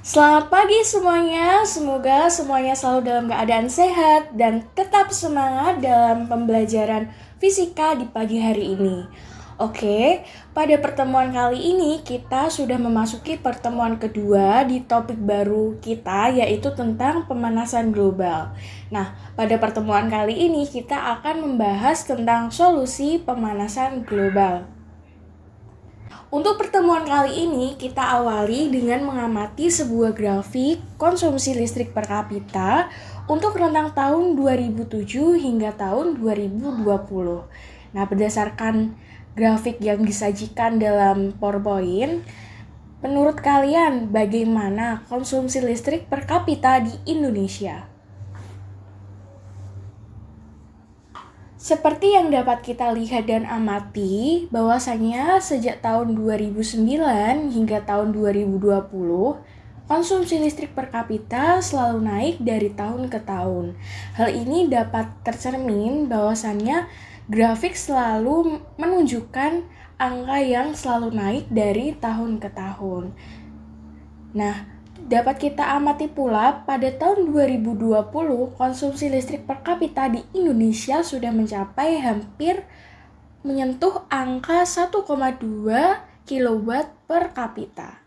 Selamat pagi semuanya, semoga semuanya selalu dalam keadaan sehat dan tetap semangat dalam pembelajaran fisika di pagi hari ini. Oke, pada pertemuan kali ini kita sudah memasuki pertemuan kedua di topik baru kita, yaitu tentang pemanasan global. Nah, pada pertemuan kali ini kita akan membahas tentang solusi pemanasan global. Untuk pertemuan kali ini, kita awali dengan mengamati sebuah grafik konsumsi listrik per kapita untuk rentang tahun 2007 hingga tahun 2020. Nah, berdasarkan grafik yang disajikan dalam PowerPoint, menurut kalian bagaimana konsumsi listrik per kapita di Indonesia? Seperti yang dapat kita lihat dan amati, bahwasanya sejak tahun 2009 hingga tahun 2020, konsumsi listrik per kapita selalu naik dari tahun ke tahun. Hal ini dapat tercermin bahwasannya grafik selalu menunjukkan angka yang selalu naik dari tahun ke tahun. Nah, dapat kita amati pula pada tahun 2020 konsumsi listrik per kapita di Indonesia sudah mencapai hampir menyentuh angka 1,2 kW per kapita.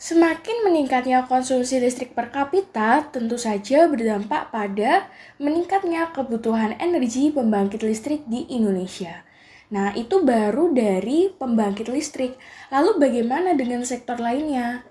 Semakin meningkatnya konsumsi listrik per kapita tentu saja berdampak pada meningkatnya kebutuhan energi pembangkit listrik di Indonesia. Nah, itu baru dari pembangkit listrik. Lalu bagaimana dengan sektor lainnya?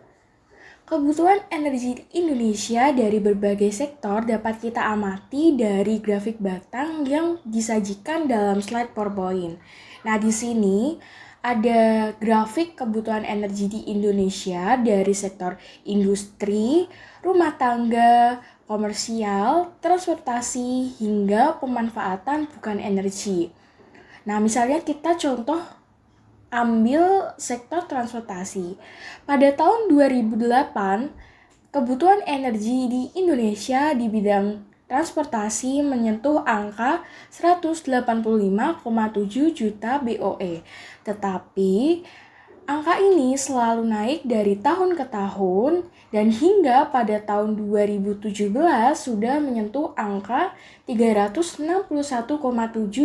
Kebutuhan energi di Indonesia dari berbagai sektor dapat kita amati dari grafik batang yang disajikan dalam slide PowerPoint. Nah, di sini ada grafik kebutuhan energi di Indonesia dari sektor industri, rumah tangga, komersial, transportasi, hingga pemanfaatan bukan energi. Nah, misalnya kita contoh ambil sektor transportasi. Pada tahun 2008, kebutuhan energi di Indonesia di bidang transportasi menyentuh angka 185,7 juta BOE. Tetapi angka ini selalu naik dari tahun ke tahun dan hingga pada tahun 2017 sudah menyentuh angka 361,7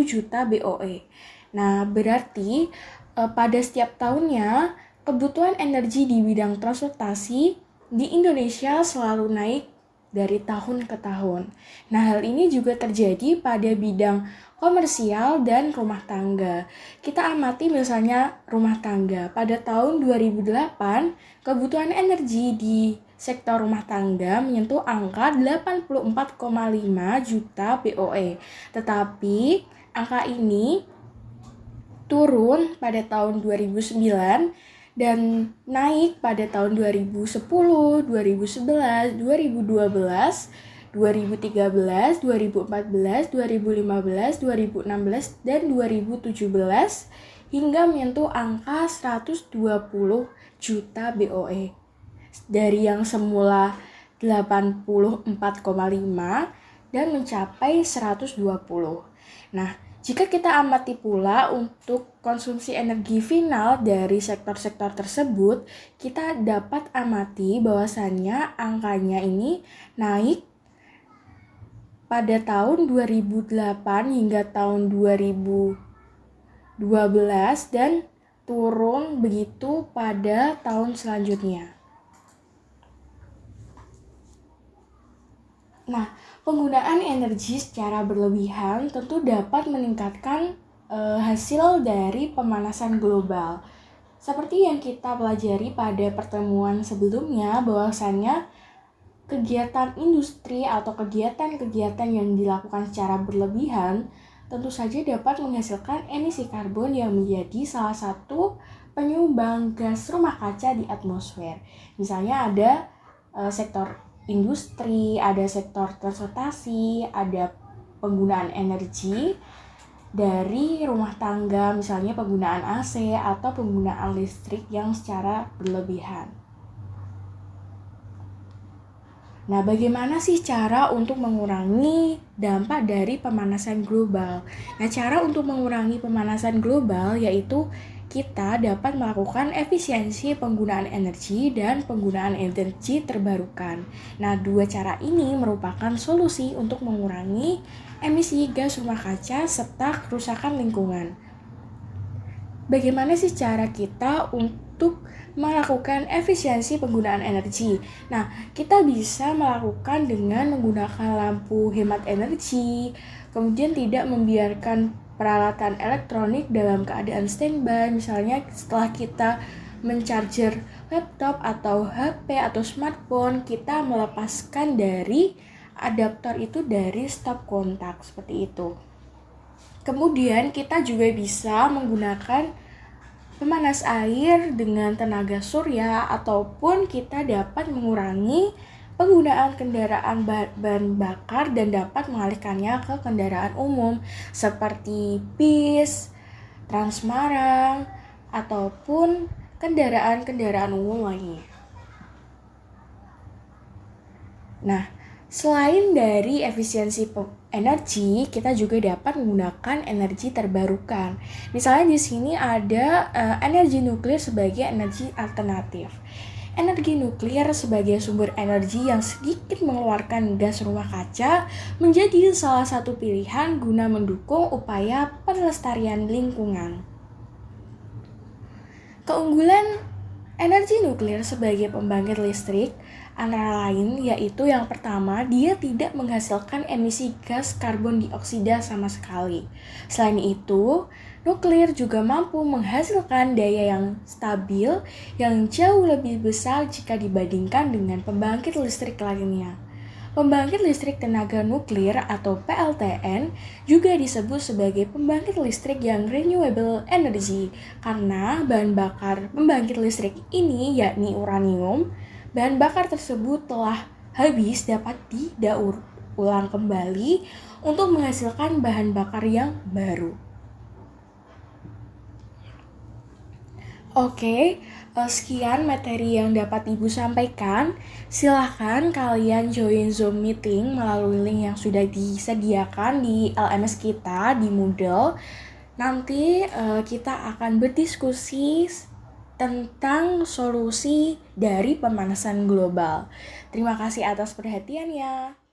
juta BOE. Nah, berarti pada setiap tahunnya kebutuhan energi di bidang transportasi di Indonesia selalu naik dari tahun ke tahun. Nah, hal ini juga terjadi pada bidang komersial dan rumah tangga. Kita amati misalnya rumah tangga. Pada tahun 2008, kebutuhan energi di sektor rumah tangga menyentuh angka 84,5 juta BOE. Tetapi angka ini turun pada tahun 2009 dan naik pada tahun 2010, 2011, 2012, 2013, 2014, 2015, 2016, dan 2017 hingga menyentuh angka 120 juta BOE. Dari yang semula 84,5 dan mencapai 120. Nah, jika kita amati pula untuk konsumsi energi final dari sektor-sektor tersebut, kita dapat amati bahwasannya angkanya ini naik pada tahun 2008 hingga tahun 2012 dan turun begitu pada tahun selanjutnya. Nah, penggunaan energi secara berlebihan tentu dapat meningkatkan hasil dari pemanasan global. Seperti yang kita pelajari pada pertemuan sebelumnya, bahwasannya kegiatan industri atau kegiatan-kegiatan yang dilakukan secara berlebihan tentu saja dapat menghasilkan emisi karbon yang menjadi salah satu penyumbang gas rumah kaca di atmosfer. Misalnya ada sektor industri, ada sektor transportasi, ada penggunaan energi dari rumah tangga, misalnya penggunaan AC atau penggunaan listrik yang secara berlebihan. Nah, bagaimana sih cara untuk mengurangi dampak dari pemanasan global? Nah, cara untuk mengurangi pemanasan global yaitu kita dapat melakukan efisiensi penggunaan energi dan penggunaan energi terbarukan. Nah, dua cara ini merupakan solusi untuk mengurangi emisi gas rumah kaca serta kerusakan lingkungan. Bagaimana sih cara kita untuk melakukan efisiensi penggunaan energi? Nah, kita bisa melakukan dengan menggunakan lampu hemat energi, kemudian tidak membiarkan peralatan elektronik dalam keadaan standby. Misalnya setelah kita mencharger laptop atau HP atau smartphone, kita melepaskan dari adaptor itu dari stop kontak, seperti itu. Kemudian kita juga bisa menggunakan pemanas air dengan tenaga surya ataupun kita dapat mengurangi penggunaan kendaraan bahan bakar dan dapat mengalihkannya ke kendaraan umum seperti bis, Transmarang, ataupun kendaraan-kendaraan umum lainnya. Nah, selain dari efisiensi energi, kita juga dapat menggunakan energi terbarukan. Misalnya di sini ada energi nuklir sebagai energi alternatif. Energi nuklir sebagai sumber energi yang sedikit mengeluarkan gas rumah kaca menjadi salah satu pilihan guna mendukung upaya pelestarian lingkungan. Keunggulan energi nuklir sebagai pembangkit listrik antara lain yaitu yang pertama, dia tidak menghasilkan emisi gas karbon dioksida sama sekali. Selain itu, nuklir juga mampu menghasilkan daya yang stabil yang jauh lebih besar jika dibandingkan dengan pembangkit listrik lainnya. Pembangkit listrik tenaga nuklir atau PLTN juga disebut sebagai pembangkit listrik yang renewable energy karena bahan bakar pembangkit listrik ini yakni uranium. Bahan bakar tersebut telah habis dapat didaur ulang kembali untuk menghasilkan bahan bakar yang baru. Oke, sekian materi yang dapat Ibu sampaikan. Silahkan kalian join Zoom meeting melalui link yang sudah disediakan di LMS kita di Moodle. Nanti kita akan berdiskusi tentang solusi dari pemanasan global. Terima kasih atas perhatiannya.